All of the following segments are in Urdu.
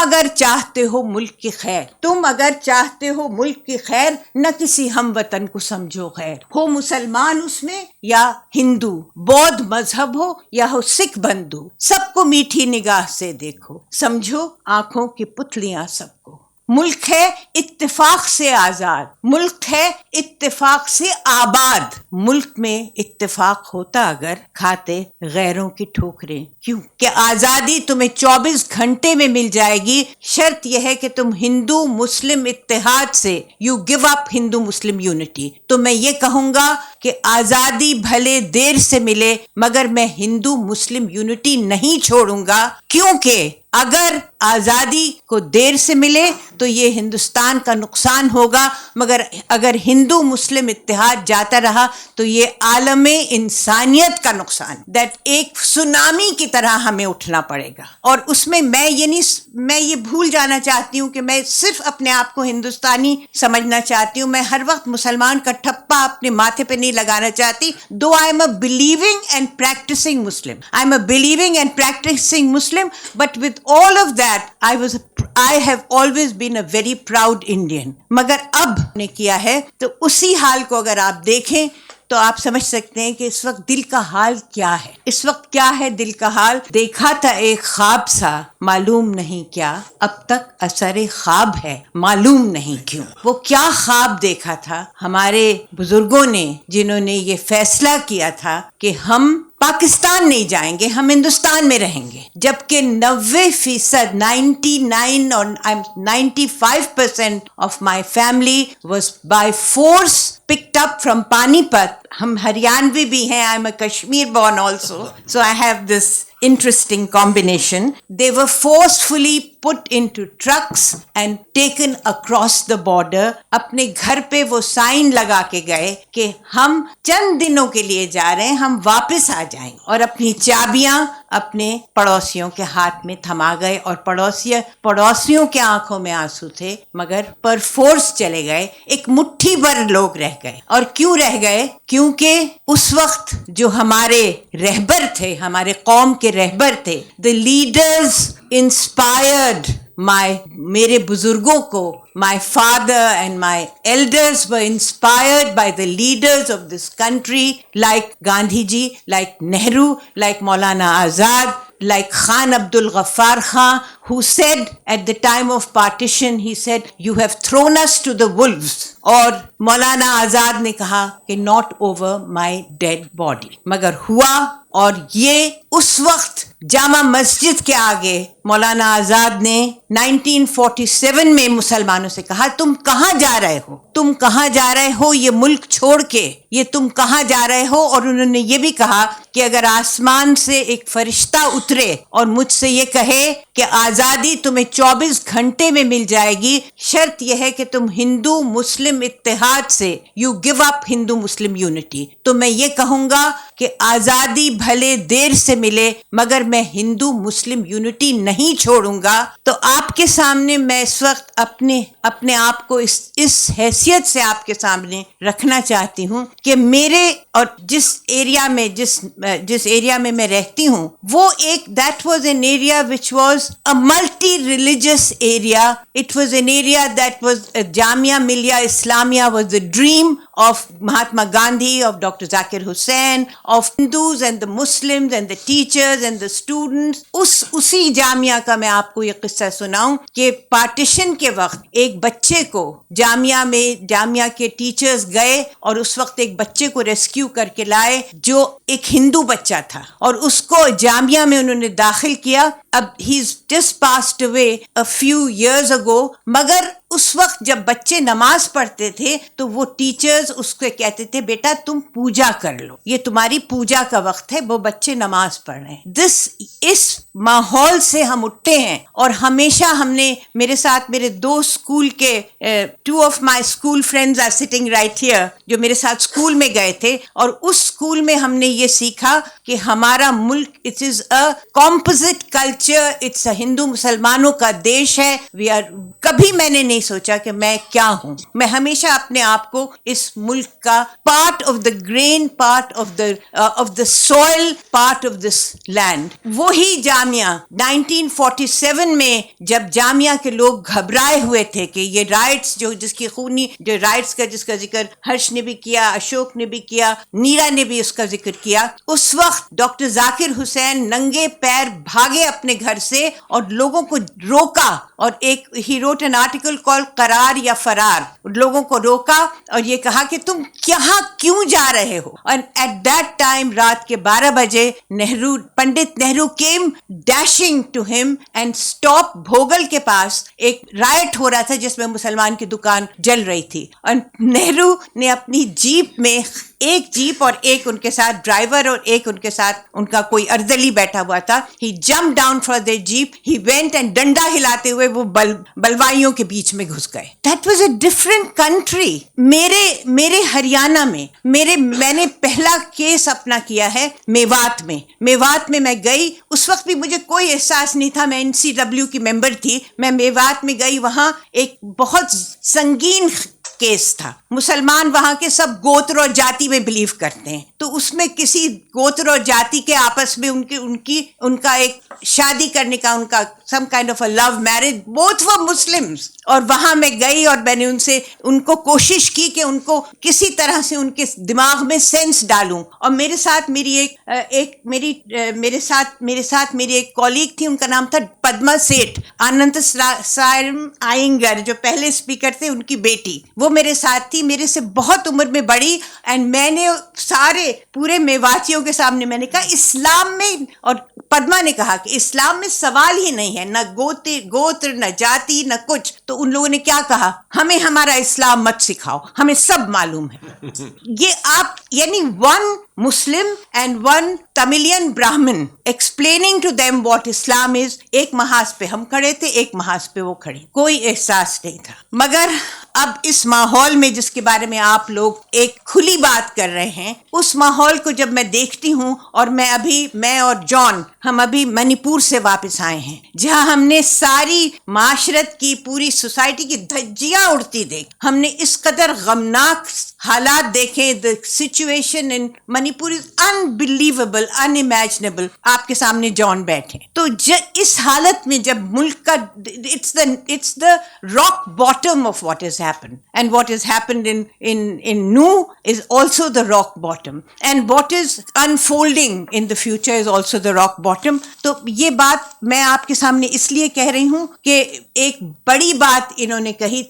اگر چاہتے ہو ملک کی خیر، تم اگر چاہتے ہو ملک کی خیر، نہ کسی ہم وطن کو سمجھو خیر، ہو مسلمان اس میں یا ہندو، بودھ مذہب ہو یا ہو سکھ بندو، سب کو میٹھی نگاہ سے دیکھو، سمجھو آنکھوں کی پتلیاں سب کو۔ ملک ہے اتفاق سے آزاد، ملک ہے اتفاق سے آباد، ملک میں اتفاق ہوتا اگر کھاتے غیروں کی ٹھوکریں کیوں؟ کہ آزادی تمہیں 24 گھنٹے میں مل جائے گی، شرط یہ ہے کہ تم ہندو مسلم اتحاد سے you give up Hindu Muslim unity. تو میں یہ کہوں گا کہ آزادی بھلے دیر سے ملے مگر میں ہندو مسلم یونٹی نہیں چھوڑوں گا، کیونکہ اگر آزادی کو دیر سے ملے تو یہ ہندوستان کا نقصان ہوگا، مگر اگر ہندو مسلم اتحاد جاتا رہا تو یہ عالم انسانیت کا نقصان، دیٹ ایک سونامی کی طرح ہمیں اٹھنا پڑے گا۔ اور اس میں میں یہ بھول جانا چاہتی ہوں کہ میں صرف اپنے آپ کو ہندوستانی سمجھنا چاہتی ہوں، میں ہر وقت مسلمان کا ٹھپا اپنے ماتھے پہ نہیں لگانا چاہتی، though I am a believing and practicing Muslim, I am a believing and practicing Muslim, but with all of that I have always been a very proud Indian۔ مگر اب نے کیا ہے تو اسی حال کو اگر آپ دیکھیں تو آپ سمجھ سکتے ہیں کہ اس وقت دل کا حال کیا ہے۔ اس وقت کیا ہے دل کا حال؟ دیکھا تھا ایک خواب سا معلوم نہیں کیا، اب تک اثر خواب ہے معلوم نہیں کیوں۔ وہ کیا خواب دیکھا تھا ہمارے بزرگوں نے جنہوں نے یہ فیصلہ کیا تھا کہ ہم پاکستان نہیں جائیں گے، ہم ہندوستان میں رہیں گے، جبکہ 90% 99 اور 95% of my family was by force picked up from Panipat۔ ہم ہریانوی بھی ہیں، I am a Kashmir born also, so I have this interesting combination۔ They were forcefully put into trucks and taken across the border۔ اپنے گھر پہ وہ سائن لگا کے گئے کہ ہم چند دنوں کے لیے جا رہے ہیں، ہم واپس آ جائیں، اور اپنی چابیاں اپنے پڑوسیوں کے ہاتھ میں تھما گئے، اور پڑوسیوں کے آنکھوں میں آنسو تھے مگر پر فورس چلے گئے، ایک مٹھی بھر لوگ رہ گئے۔ اور کیوں رہ گئے؟ کیونکہ اس وقت جو ہمارے رہبر تھے، ہمارے قوم کے رہبر تھے، the leaders inspired میرے بزرگوں کو، my father and my elders were inspired by the leaders of this country like Gandhi ji, like Nehru, like Maulana Azad, like Khan Abdul Ghaffar Khan, who said at the time of partition, he said, you have thrown us to the wolves۔ اور مولانا آزاد نے کہا کہ not over my dead body، مگر ہوا۔ اور یہ اس وقت جامع مسجد کے آگے مولانا آزاد نے 1947 میں مسلمانوں سے کہا، تم کہاں جا رہے ہو؟ تم کہاں جا رہے ہو یہ ملک چھوڑ کے؟ یہ تم کہاں جا رہے ہو؟ اور انہوں نے یہ بھی کہا کہ اگر آسمان سے ایک فرشتہ اترے اور مجھ سے یہ کہے کہ آزادی تمہیں 24 گھنٹے میں مل جائے گی، شرط یہ ہے کہ تم ہندو مسلم اتحاد سے you give up Hindu Muslim unity, تو میں یہ کہوں گا کہ آزادی بھلے دیر سے ملے مگر میں ہندو مسلم یونٹی نہیں چھوڑوں گا۔ تو آپ کے سامنے میں اس وقت اپنے آپ کو اس حیثیت سے آپ کے سامنے رکھنا چاہتی ہوں کہ میرے اور جس ایریا میں میں رہتی ہوں، وہ ایک that was an area which was a multi-religious area۔ It was an area that was Jamia Millia Islamia was the dream of Mahatma Gandhi, of Dr. Zakir Hussain, of Hindus and the Muslims and the teachers and the students۔ اسی جامعہ کا میں آپ کو یہ قصہ سناؤں کہ پارٹیشن کے وقت ایک بچے کو جامعہ کے ٹیچرز گئے اور اس وقت ایک بچے کو ریسکیو کر کے لائے جو ایک ہندو بچہ تھا، اور اس کو جامعہ میں انہوں نے داخل کیا۔ اب he's just passed away a few years ago، مگر اس وقت جب بچے نماز پڑھتے تھے تو وہ ٹیچرز اس کو کہتے تھے، بیٹا تم پوجا کر لو، یہ تمہاری پوجا کا وقت ہے، وہ بچے نماز پڑھ رہے ہیں۔ اس ماحول سے ہم اٹھتے ہیں، اور ہمیشہ ہم نے میرے ساتھ میرے دو اسکول کے two of my school friends are sitting right here، جو میرے ساتھ اسکول میں گئے تھے، اور اس اسکول میں ہم نے یہ سیکھا کہ ہمارا ملک it is a composite culture، it's a ہندو مسلمانوں کا دیش ہے۔ کبھی میں نے نہیں سوچا کہ میں کیا ہوں. میں ہمیشہ اپنے آپ کو اس ملک کا part of the grain, part of the soil, part of this land. وہی جامعہ 1947 میں جب جامعہ کے لوگ گھبرائے ہوئے تھے کہ یہ رائٹس جو رائٹس کا جس کا ذکر ہرش نے بھی کیا، اشوک نے بھی کیا، نیرا نے بھی اس کا ذکر کیا، اس وقت ڈاکٹر ذاکر حسین ننگے پیر بھاگے اپنے گھر سے اور لوگوں کو روکا، اور ایک ہی روٹ این آرٹیکل کال قرار یا فرار، لوگوں کو روکا اور یہ کہا کہ تم یہاں کیوں جا رہے ہو. اور ایٹ دیٹ ٹائم رات کے 12 بجے Pandit Nehru came dashing to him and stop Bhogal کے پاس. ایک رائٹ ہو رہا تھا جس میں مسلمان کی دکان جل رہی تھی، اور نہرو نے اپنی جیپ میں، ایک جیپ اور ایک ان کے ساتھ ڈرائیور اور ایک ان کے ساتھ ان کا کوئی اردلی بیٹھا ہوا تھا. He jump down for the jeep, he went and ڈنڈا ہلاتے ہوئے وہ بلوائیوں کے بیچ میں گھس گئے. That was a different country. میرے ہریانہ میں میں نے پہلا کیس اپنا کیا ہے میوات میں میں گئی. اس وقت بھی مجھے کوئی احساس نہیں تھا، میں NCW کی ممبر تھی. میں میوات میں گئی، وہاں ایک بہت سنگین کیس تھا. مسلمان وہاں کے سب گوتر اور جاتی میں بلیو کرتے ہیں، تو اس میں کسی گوتر اور جاتی کے آپس میں ان کا ایک شادی کرنے کا، ان کا some kind of a love marriage, both were Muslims. اور وہاں میں گئی اور میں نے ان کو کوشش کی کہ ان کو کسی طرح سے ان کے دماغ میں سینس ڈالوں. اور میرے ساتھ میری ایک کولیگ تھی، ان کا نام تھا پدما سیٹھ، آنند سائرم آئنگر جو پہلے اسپیکر تھے، ان کی بیٹی. وہ میرے ساتھ تھی، میرے سے بہت عمر میں بڑی. اینڈ میں نے پورے میواتیوں کے سامنے میں نے کہا اسلام میں، اور پدما نے کہا کہ اسلام میں سوال ہی نہیں ہے، نہ گوتر نہ جاتی نہ کچھ. تو ان لوگوں نے کیا کہا، ہمیں ہمارا اسلام مت سکھاؤ، ہمیں سب معلوم ہے. یہ آپ یعنی one Muslim and one Tamilian Brahmin explaining to them what Islam is. ایک محاذ پہ ہم کھڑے تھے، ایک محاذ پہ وہ کھڑے، کوئی احساس نہیں تھا. مگر اب اس ماحول میں جس کے بارے میں آپ لوگ ایک کھلی بات کر رہے ہیں، اس ماحول کو جب میں دیکھتی ہوں، اور میں اور جان ہم ابھی منی پور سے واپس آئے ہیں، جہاں ہم نے ساری معاشرت کی، پوری سوسائٹی کی دھجیاں اڑتی دیکھ. ہم نے اس قدر غمناک حالات دیکھے. The situation in Manipur is unbelievable, unimaginable. آپ کے سامنے جان بیٹھے تو اس حالت میں جب ملک کا it's the rock bottom of what has happened, and what has happened in Nuh is also the rock bottom, and what is unfolding in the future is also the rock bottom. تو یہ بات میں آپ کے سامنے اس لیے کہہ رہی ہوں کہ ایک بڑی بات انہوں نے کہی،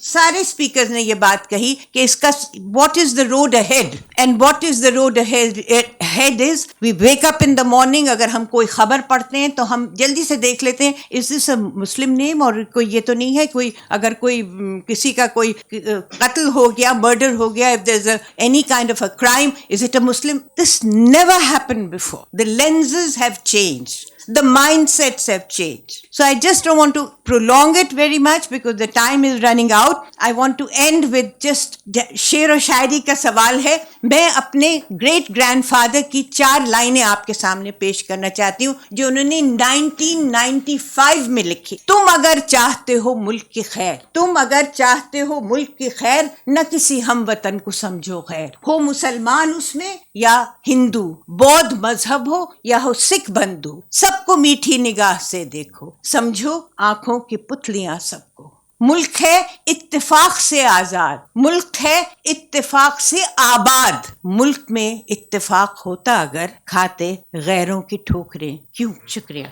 سارے اسپیکرز نے یہ بات کہی کہ اس کا what is the road ahead, and what is the road ahead is we wake up in the morning. اگر ہم کوئی خبر پڑھتے ہیں تو ہم جلدی سے دیکھ لیتے ہیں is this a Muslim name, اور کوئی یہ تو نہیں ہے اگر کوئی کسی کا کوئی قتل ہو گیا، مرڈر ہو گیا, if there's any kind of a crime, is it a Muslim? This never happened before. The lenses have changed. The mindsets have changed. So I just don't want to prolong it very much because the time is running out. I want to end with just شعر و شاعری کا سوال ہے. میں اپنے گریٹ گرینڈ فادر کی 4 لائنیں آپ کے سامنے پیش کرنا چاہتی ہوں جو انہوں نے 1995 میں لکھی. تم اگر چاہتے ہو ملک کی خیر، تم اگر چاہتے ہو ملک کی خیر، نہ کسی ہم وطن کو سمجھو خیر. ہو مسلمان اس میں یا ہندو، بودھ مذہب ہو یا ہو سکھ بندو، سب کو میٹھی نگاہ سے دیکھو، سمجھو آنکھوں کی پتلیاں سب کو. ملک ہے اتفاق سے آزاد، ملک ہے اتفاق سے آباد. ملک میں اتفاق ہوتا اگر کھاتے غیروں کی ٹھوکریں کیوں. شکریہ.